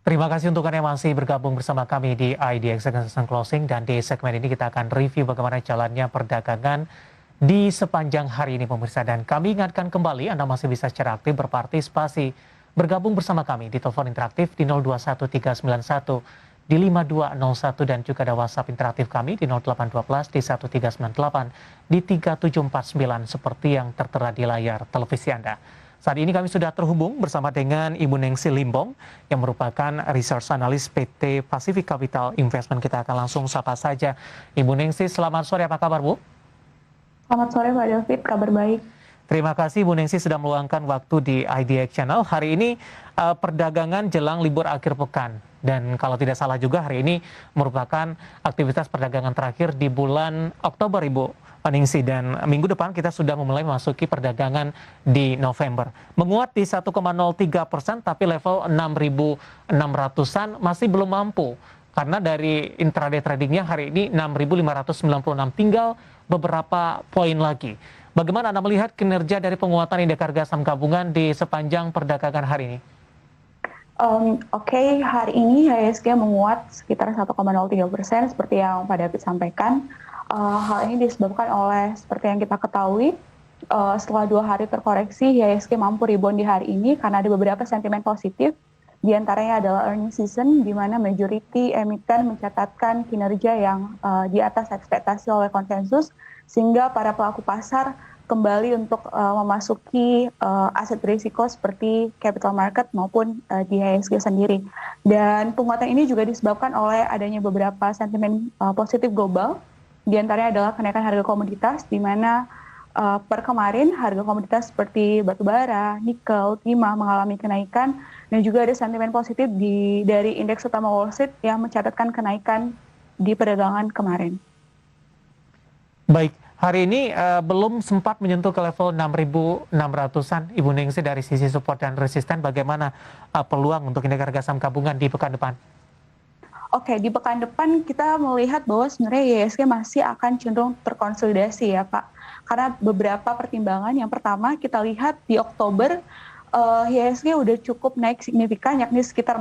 Terima kasih untuk Anda yang masih bergabung bersama kami di IDX Second Closing, dan di segmen ini kita akan review bagaimana jalannya perdagangan di sepanjang hari ini pemirsa. Dan kami ingatkan kembali Anda masih bisa secara aktif berpartisipasi bergabung bersama kami di telepon interaktif di 021391 di 5201, dan juga ada WhatsApp interaktif kami di 0812 di 1398 di 3749 seperti yang tertera di layar televisi Anda. Saat ini kami sudah terhubung bersama dengan Ibu Nengsi Limbong yang merupakan Research Analyst PT Pacific Capital Investment. Kita akan langsung sapa saja. Ibu Nengsi, selamat sore, apa kabar Bu? Selamat sore Pak David, kabar baik. Terima kasih Bu Nengsi sudah meluangkan waktu di IDX Channel. Hari ini perdagangan jelang libur akhir pekan. Dan kalau tidak salah juga hari ini merupakan aktivitas perdagangan terakhir di bulan Oktober Ibu Nengsi. Dan minggu depan kita sudah mulai memasuki perdagangan di November. Menguat di 1,03%, tapi level 6.600-an masih belum mampu. Karena dari intraday tradingnya hari ini 6.596, tinggal beberapa poin lagi. Bagaimana Anda melihat kinerja dari penguatan indeks harga saham gabungan di sepanjang perdagangan hari ini? Oke, hari ini IHSG menguat sekitar 1,03% seperti yang Pak David sampaikan. Hal ini disebabkan oleh seperti yang kita ketahui, setelah 2 hari terkoreksi, IHSG mampu rebound di hari ini karena ada beberapa sentimen positif. Di antaranya adalah earning season, di mana majority emiten mencatatkan kinerja yang di atas ekspektasi oleh konsensus, sehingga para pelaku pasar kembali untuk memasuki aset risiko seperti capital market maupun di IHSG sendiri. Dan penguatan ini juga disebabkan oleh adanya beberapa sentimen positif global, di antaranya adalah kenaikan harga komoditas, di mana per kemarin harga komoditas seperti batubara, nikel, timah mengalami kenaikan, dan juga ada sentimen positif dari indeks utama Wall Street yang mencatatkan kenaikan di perdagangan kemarin. Baik, hari ini belum sempat menyentuh ke level 6.600-an, Ibu Nengsi, dari sisi support dan resisten. Bagaimana peluang untuk indeks harga saham gabungan di pekan depan? Oke, di pekan depan kita melihat bahwa sebenarnya IHSG masih akan cenderung terkonsolidasi ya Pak. Karena beberapa pertimbangan. Yang pertama kita lihat di Oktober IHSG udah cukup naik signifikan, yakni sekitar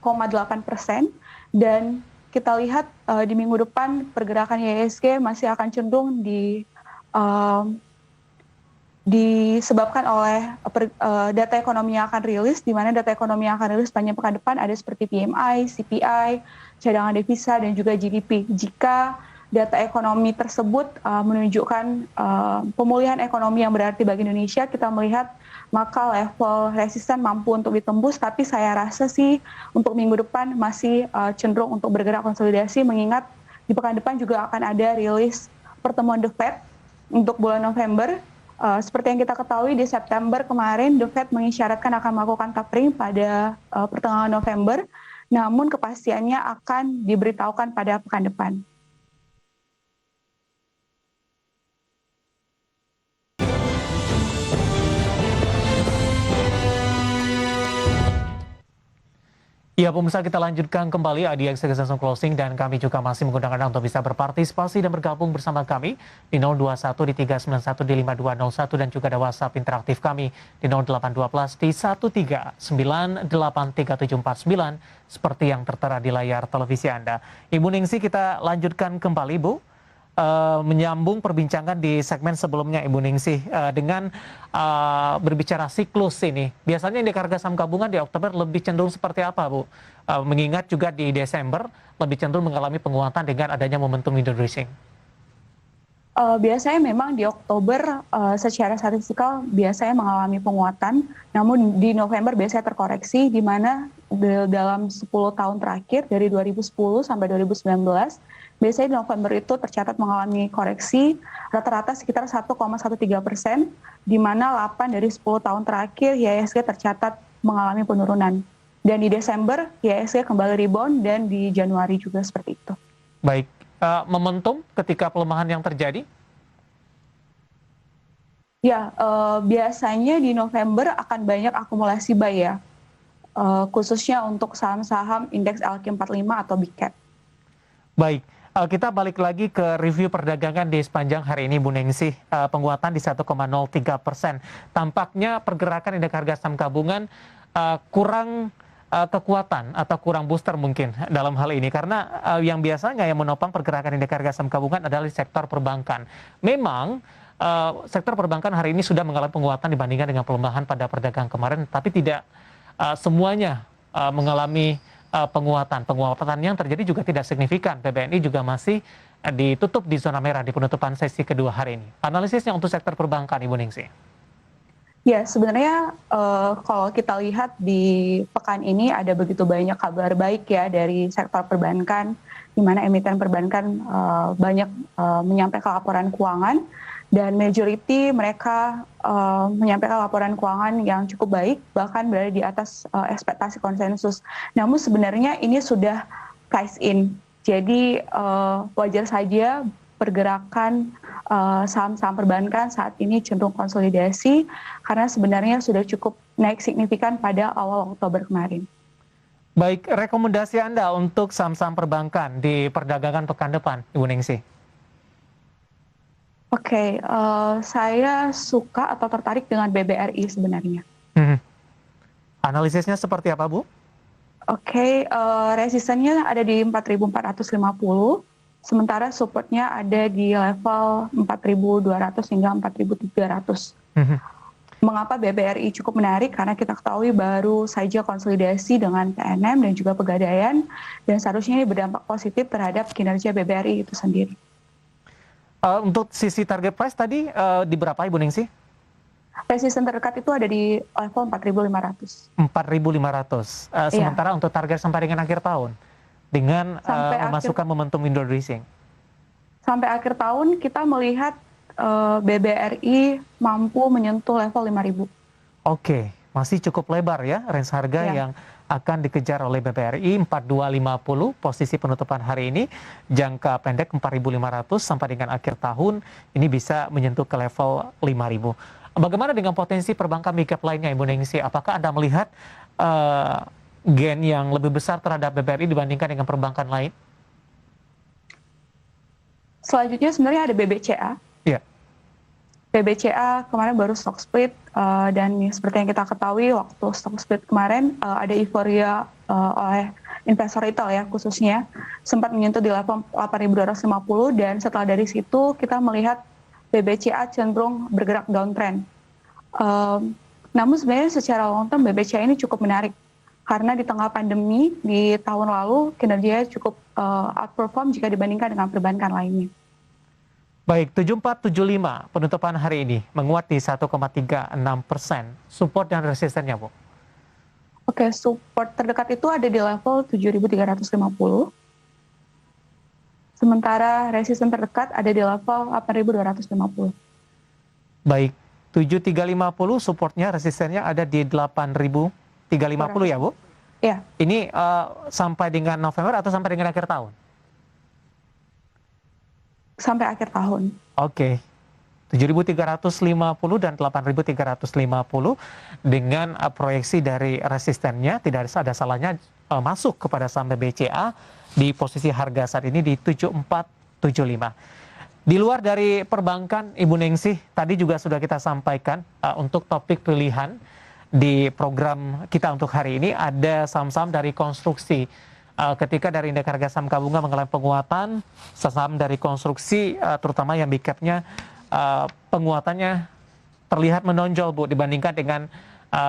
4,8%. Dan kita lihat di minggu depan pergerakan IHSG masih akan cenderung disebabkan oleh data ekonomi yang akan rilis, di mana data ekonomi yang akan rilis sepanjang pekan depan ada seperti PMI, CPI, cadangan devisa, dan juga GDP. Jika data ekonomi tersebut menunjukkan pemulihan ekonomi yang berarti bagi Indonesia, kita melihat maka level resisten mampu untuk ditembus, tapi saya rasa sih untuk minggu depan masih cenderung untuk bergerak konsolidasi, mengingat di pekan depan juga akan ada rilis pertemuan The Fed untuk bulan November. Seperti yang kita ketahui di September kemarin, The Fed mengisyaratkan akan melakukan tapering pada pertengahan November, namun kepastiannya akan diberitahukan pada pekan depan. Ya, pemirsa, kita lanjutkan kembali IDX Second Closing, dan kami juga masih mengundang Anda untuk bisa berpartisipasi dan bergabung bersama kami di 021 di 391 di 5201, dan juga ada WhatsApp interaktif kami di 0812 di 1398349 seperti yang tertera di layar televisi Anda. Ibu Ningsi, kita lanjutkan kembali, Bu. Menyambung perbincangan di segmen sebelumnya, Ibu Ningsih, dengan berbicara siklus ini. Biasanya indeks harga saham gabungan di Oktober lebih cenderung seperti apa, Bu? Mengingat juga di Desember lebih cenderung mengalami penguatan dengan adanya momentum window dressing. Biasanya memang di Oktober secara statistikal biasanya mengalami penguatan, namun di November biasanya terkoreksi, di mana dalam 10 tahun terakhir dari 2010 sampai 2019, biasanya di November itu tercatat mengalami koreksi rata-rata sekitar 1,13%, di mana 8 dari 10 tahun terakhir IHSG tercatat mengalami penurunan. Dan di Desember IHSG kembali rebound, dan di Januari juga seperti itu. Baik, momentum ketika pelemahan yang terjadi? Ya, biasanya di November akan banyak akumulasi buy ya, khususnya untuk saham-saham indeks LQ45 atau Big Cap. Baik, kita balik lagi ke review perdagangan di sepanjang hari ini, Bu Ningsih. Penguatan di 1,03%. Tampaknya pergerakan indeks harga saham gabungan kurang kekuatan atau kurang booster mungkin dalam hal ini, karena yang biasanya yang menopang pergerakan indeks harga saham gabungan adalah di sektor perbankan. Memang sektor perbankan hari ini sudah mengalami penguatan dibandingkan dengan pelemahan pada perdagangan kemarin, tapi tidak semuanya mengalami penguatan. Penguatan yang terjadi juga tidak signifikan. PBNI juga masih ditutup di zona merah di penutupan sesi kedua hari ini. Analisisnya untuk sektor perbankan, Ibu Ningsih. Ya, sebenarnya kalau kita lihat di pekan ini ada begitu banyak kabar baik ya dari sektor perbankan, di mana emiten perbankan banyak menyampaikan laporan keuangan, dan majority mereka menyampaikan laporan keuangan yang cukup baik, bahkan berada di atas ekspektasi konsensus. Namun sebenarnya ini sudah price in, jadi wajar saja pergerakan saham-saham perbankan saat ini cenderung konsolidasi karena sebenarnya sudah cukup naik signifikan pada awal Oktober kemarin. Baik, rekomendasi Anda untuk saham-saham perbankan di perdagangan pekan depan, Ibu Ningsih? Oke, saya suka atau tertarik dengan BBRI sebenarnya. Analisisnya seperti apa, Bu? Oke, resistennya ada di 4.450. Sementara supportnya ada di level 4.200 hingga 4.300. Mengapa BBRI cukup menarik? Karena kita ketahui baru saja konsolidasi dengan TNM dan juga Pegadaian, dan seharusnya ini berdampak positif terhadap kinerja BBRI itu sendiri. Untuk sisi target price tadi di berapa, Ibu Ningsih? Resisten terdekat itu ada di level 4.500. 4.500. Sementara untuk target sampai dengan akhir tahun, dengan memasukkan momentum window dressing. Sampai akhir tahun kita melihat BBRI mampu menyentuh level 5.000. Oke, masih cukup lebar ya range harga yang akan dikejar oleh BBRI. 4250 posisi penutupan hari ini, jangka pendek 4.500 sampai dengan akhir tahun ini bisa menyentuh ke level 5.000. Bagaimana dengan potensi perbankan mid cap lainnya, Ibu Ningsih? Apakah Anda melihat gain yang lebih besar terhadap BBRI dibandingkan dengan perbankan lain? Selanjutnya sebenarnya ada BBCA. Iya. BBCA kemarin baru stock split, dan seperti yang kita ketahui waktu stock split kemarin ada euforia oleh investor retail ya khususnya, sempat menyentuh di level 8.250, dan setelah dari situ kita melihat BBCA cenderung bergerak downtrend. Namun sebenarnya secara long term BBCA ini cukup menarik. Karena di tengah pandemi di tahun lalu kinerjanya cukup outperform jika dibandingkan dengan perbankan lainnya. Baik, 7475 penutupan hari ini menguat di 1,36%. Support dan resistennya, Bu? Oke, support terdekat itu ada di level 7.350. Sementara resisten terdekat ada di level 8.250. Baik, 7350 supportnya, resistennya ada di 8.350 ya, Bu? Iya. Ini sampai dengan November atau sampai dengan akhir tahun? Sampai akhir tahun. Oke. 7.350 dan 8.350 dengan proyeksi dari resistennya tidak ada salahnya masuk kepada saham BBCA di posisi harga saat ini di 7475. Di luar dari perbankan, Ibu Ningsih, tadi juga sudah kita sampaikan untuk topik pilihan di program kita untuk hari ini ada saham-saham dari konstruksi. Ketika dari indeks harga saham gabungan mengalami penguatan, saham dari konstruksi terutama yang big cap-nya penguatannya terlihat menonjol, Bu, dibandingkan dengan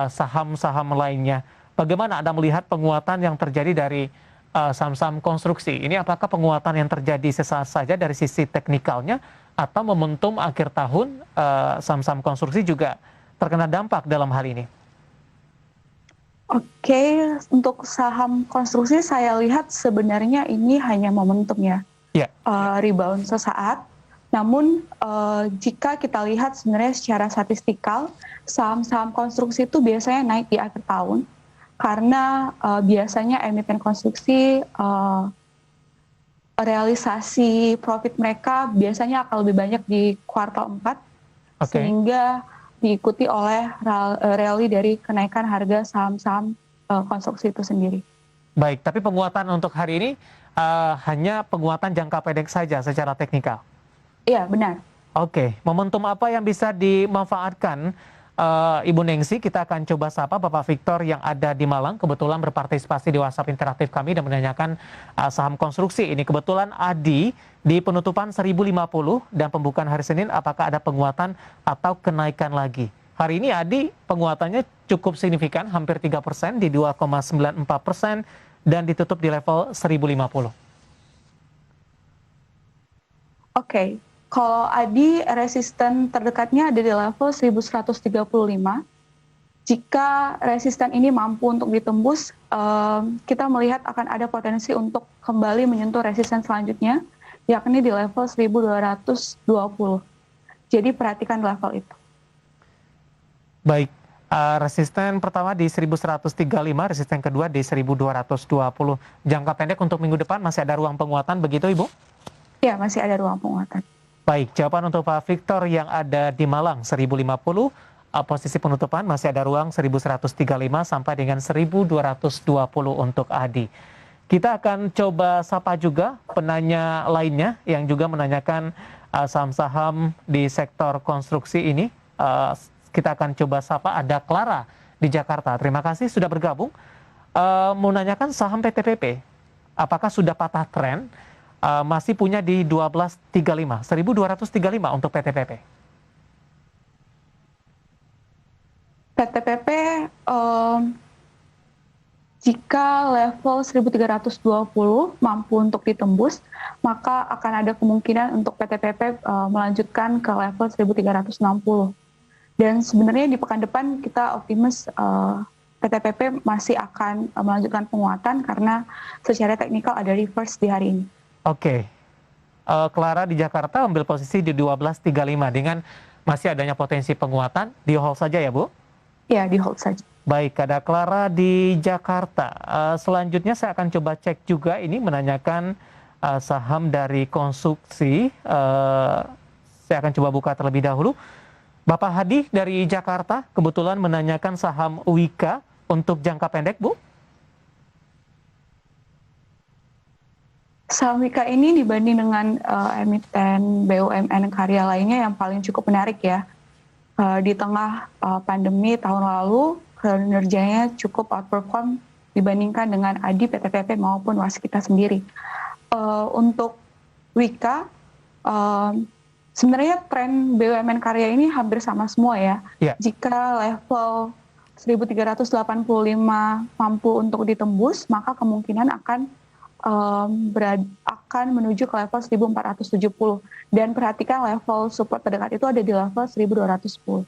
saham-saham lainnya. Bagaimana Anda melihat penguatan yang terjadi dari saham-saham konstruksi? Ini apakah penguatan yang terjadi sesaat saja dari sisi teknikalnya atau momentum akhir tahun saham-saham konstruksi juga terkena dampak dalam hal ini? Oke, untuk saham konstruksi saya lihat sebenarnya ini hanya momentum ya. Rebound sesaat. Namun jika kita lihat sebenarnya secara statistikal, saham-saham konstruksi itu biasanya naik di akhir tahun. Karena biasanya emiten konstruksi realisasi profit mereka biasanya akan lebih banyak di kuartal 4. Sehingga diikuti oleh rally dari kenaikan harga saham-saham konstruksi itu sendiri. Baik, tapi penguatan untuk hari ini hanya penguatan jangka pendek saja secara teknikal? Iya, benar. Oke, momentum apa yang bisa dimanfaatkan Ibu Nengsi, kita akan coba sapa Bapak Victor yang ada di Malang, kebetulan berpartisipasi di WhatsApp interaktif kami dan menanyakan saham konstruksi. Ini kebetulan Adi di penutupan 1050 dan pembukaan hari Senin, apakah ada penguatan atau kenaikan lagi? Hari ini Adi penguatannya cukup signifikan, hampir 3% di 2,94% dan ditutup di level 1050. Oke, kalau Adi resisten terdekatnya ada di level 1135. Jika resisten ini mampu untuk ditembus, kita melihat akan ada potensi untuk kembali menyentuh resisten selanjutnya, yakni di level 1220. Jadi perhatikan level itu. Baik, resisten pertama di 1135, resisten kedua di 1220. Jangka pendek untuk minggu depan masih ada ruang penguatan, begitu Ibu? Ya, masih ada ruang penguatan. Baik, jawaban untuk Pak Victor yang ada di Malang 1050, posisi penutupan masih ada ruang 1135 sampai dengan 1220 untuk Adi. Kita akan coba sapa juga penanya lainnya yang juga menanyakan saham-saham di sektor konstruksi ini. Kita akan coba sapa, ada Clara di Jakarta. Terima kasih sudah bergabung. Menanyakan saham PTPP, apakah sudah patah tren? Masih punya di 1235, 1235 untuk PTPP. PTPP jika level 1320 mampu untuk ditembus, maka akan ada kemungkinan untuk PTPP melanjutkan ke level 1360. Dan sebenarnya di pekan depan kita optimis PTPP masih akan melanjutkan penguatan karena secara teknikal ada reverse di hari ini. Oke, Clara di Jakarta ambil posisi di 1235 dengan masih adanya potensi penguatan, di hold saja ya Bu? Ya, di hold saja. Baik, ada Clara di Jakarta. Selanjutnya saya akan coba cek juga ini menanyakan saham dari konstruksi. Saya akan coba buka terlebih dahulu. Bapak Hadi dari Jakarta kebetulan menanyakan saham Wika untuk jangka pendek, Bu? Saham Wika ini dibanding dengan emiten BUMN karya lainnya yang paling cukup menarik ya. Di tengah pandemi tahun lalu, kinerjanya cukup outperform dibandingkan dengan ADI, PTPP maupun Waskita sendiri. Untuk Wika, sebenarnya tren BUMN karya ini hampir sama semua ya. Yeah. Jika level 1385 mampu untuk ditembus, maka kemungkinan akan menuju ke level 1470. Dan perhatikan level support terdekat itu ada di level 1210.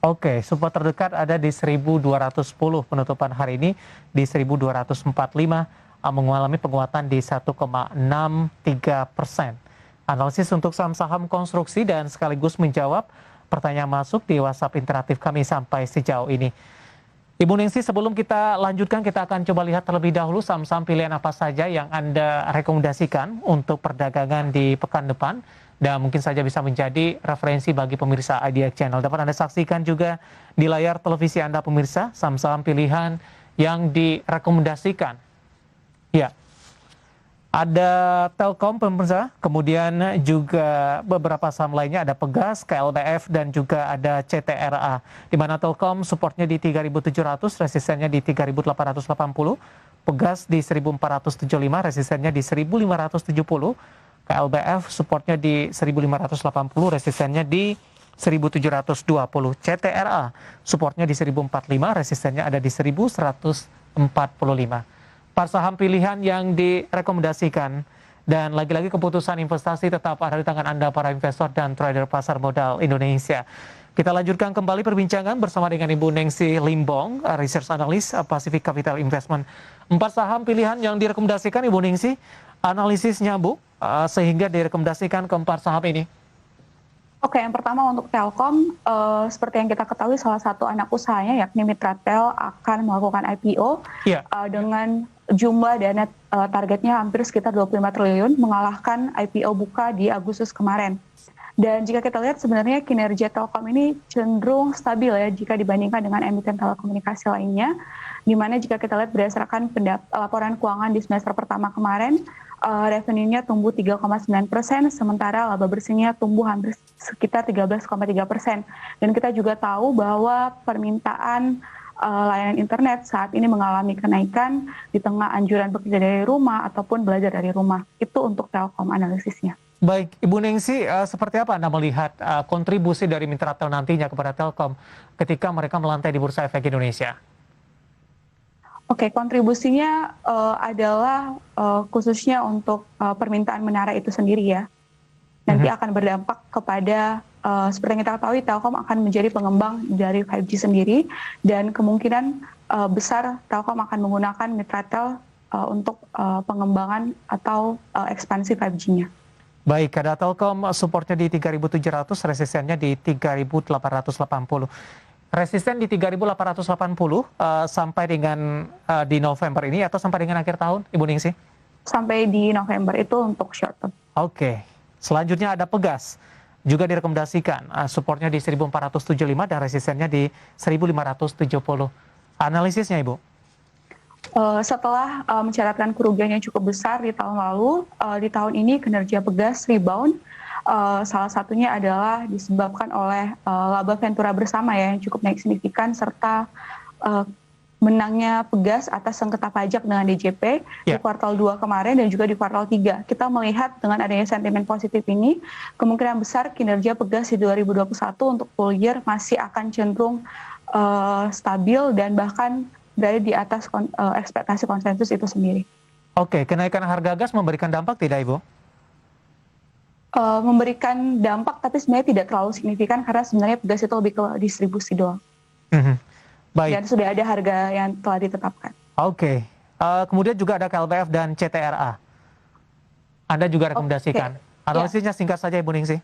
Oke, support terdekat ada di 1210, penutupan hari ini di 1245, mengalami penguatan di 1,63%. Analisis untuk saham-saham konstruksi dan sekaligus menjawab pertanyaan masuk di WhatsApp interaktif kami sampai sejauh ini. Ibu Ningsi, sebelum kita lanjutkan, kita akan coba lihat terlebih dahulu saham-saham pilihan apa saja yang Anda rekomendasikan untuk perdagangan di pekan depan, dan mungkin saja bisa menjadi referensi bagi pemirsa IDX Channel. Dapat Anda saksikan juga di layar televisi Anda pemirsa, saham-saham pilihan yang direkomendasikan. Ya, ada Telkom pemirsa, kemudian juga beberapa saham lainnya, ada Pegas, KLBF, dan juga ada CTRA. Di mana Telkom supportnya di 3.700, resistennya di 3.880. Pegas di 1.475, resistennya di 1.570. KLBF supportnya di 1.580, resistennya di 1.720. CTRA supportnya di 1.045, resistennya ada di 1.145. Saham pilihan yang direkomendasikan, dan lagi-lagi keputusan investasi tetap ada di tangan Anda para investor dan trader pasar modal Indonesia. Kita lanjutkan kembali perbincangan bersama dengan Ibu Nengsi Limbong, Research Analyst Pacific Capital Investment. 4 saham pilihan yang direkomendasikan Ibu Nengsi, analisisnya Bu, sehingga direkomendasikan ke 4 saham ini. Oke, yang pertama untuk Telkom, seperti yang kita ketahui salah satu anak usahanya yakni Mitratel akan melakukan IPO dengan jumlah dana targetnya hampir sekitar 25 triliun, mengalahkan IPO buka di Agustus kemarin. Dan jika kita lihat sebenarnya kinerja Telkom ini cenderung stabil ya jika dibandingkan dengan emiten telekomunikasi lainnya, di mana jika kita lihat berdasarkan laporan keuangan di semester pertama kemarin, revenue-nya tumbuh 3,9%, sementara laba bersihnya tumbuh hampir sekitar 13,3%. Dan kita juga tahu bahwa permintaan layanan internet saat ini mengalami kenaikan di tengah anjuran bekerja dari rumah ataupun belajar dari rumah. Itu untuk Telkom analisisnya. Baik, Ibu Ningsi, seperti apa Anda melihat kontribusi dari Mitratel nantinya kepada Telkom ketika mereka melantai di Bursa Efek Indonesia? Oke, kontribusinya adalah khususnya untuk permintaan menara itu sendiri ya. Nanti akan berdampak kepada, seperti yang kita ketahui, Telkom akan menjadi pengembang dari 5G sendiri, dan kemungkinan besar Telkom akan menggunakan Mitratel untuk pengembangan atau ekspansi 5G-nya. Baik, ada Telkom supportnya di 3.700, resistennya di 3.880. Resisten di 3.880 sampai dengan di November ini atau sampai dengan akhir tahun, Ibu Ningsi? Sampai di November itu untuk short term. Oke, selanjutnya ada Pegas. Juga direkomendasikan supportnya di 1.475 dan resistennya di 1.570. Analisisnya, Ibu? Setelah mencatatkan kerugian yang cukup besar di tahun lalu, di tahun ini kinerja Pegas rebound. Salah satunya adalah disebabkan oleh laba Ventura bersama ya, yang cukup naik signifikan, serta menangnya Pegas atas sengketa pajak dengan DJP di kuartal 2 kemarin dan juga di kuartal 3. Kita melihat dengan adanya sentimen positif ini, kemungkinan besar kinerja Pegas di 2021 untuk full year masih akan cenderung stabil dan bahkan berada di atas ekspektasi konsensus itu sendiri. Oke, kenaikan harga gas memberikan dampak tidak, Ibu? Memberikan dampak, tapi sebenarnya tidak terlalu signifikan karena sebenarnya gas itu lebih ke distribusi doang. Baik. Dan sudah ada harga yang telah ditetapkan. Oke. Kemudian juga ada KLBF dan CTRA. Anda juga rekomendasikan. Analisisnya singkat saja, Ibu Ningsi.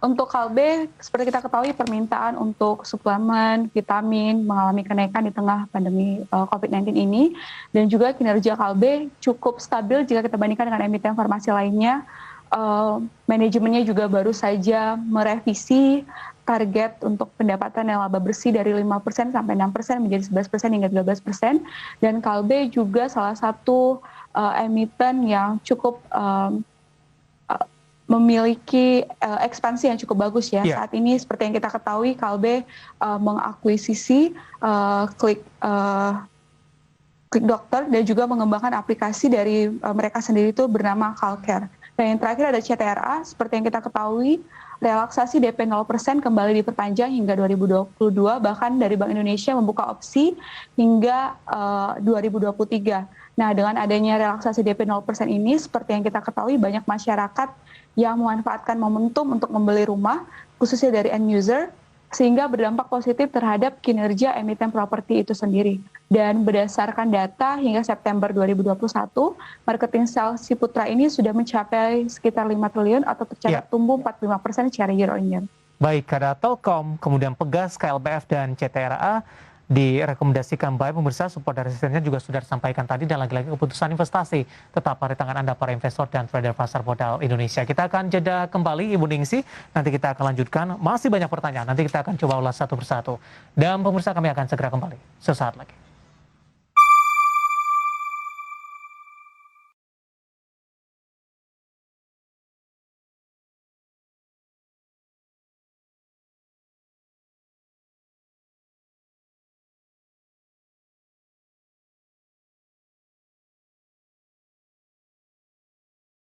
Untuk KLB, seperti kita ketahui, permintaan untuk suplemen, vitamin mengalami kenaikan di tengah pandemi COVID-19 ini. Dan juga kinerja KLB cukup stabil jika kita bandingkan dengan emiten farmasi lainnya. Manajemennya juga baru saja merevisi target untuk pendapatan yang laba bersih dari 5% sampai 6% menjadi 11% hingga 13%. Dan KLB juga salah satu emiten yang cukup memiliki ekspansi yang cukup bagus ya. Saat ini seperti yang kita ketahui, KLB mengakuisisi Klik Dokter dan juga mengembangkan aplikasi dari mereka sendiri itu bernama Kalcare. Dan yang terakhir ada CTRA, seperti yang kita ketahui, relaksasi DP 0% kembali diperpanjang hingga 2022, bahkan dari Bank Indonesia membuka opsi hingga 2023. Nah, dengan adanya relaksasi DP 0% ini, seperti yang kita ketahui, banyak masyarakat yang memanfaatkan momentum untuk membeli rumah, khususnya dari end user, sehingga berdampak positif terhadap kinerja emiten properti itu sendiri. Dan berdasarkan data hingga September 2021, marketing sales Ciputra ini sudah mencapai sekitar 5 triliun atau tercatat tumbuh 45% secara year on year. Baik, ada Telkom, kemudian Pegas, KLBF, dan CTRA direkomendasikan buy. Pemirsa, support dari resistennya juga sudah disampaikan tadi, dan lagi-lagi keputusan investasi tetap pada tangan Anda para investor dan trader pasar modal Indonesia. Kita akan jeda kembali, Ibu Ningsi, nanti kita akan lanjutkan, masih banyak pertanyaan, nanti kita akan coba ulas satu persatu. Dan pemirsa, kami akan segera kembali sesaat lagi.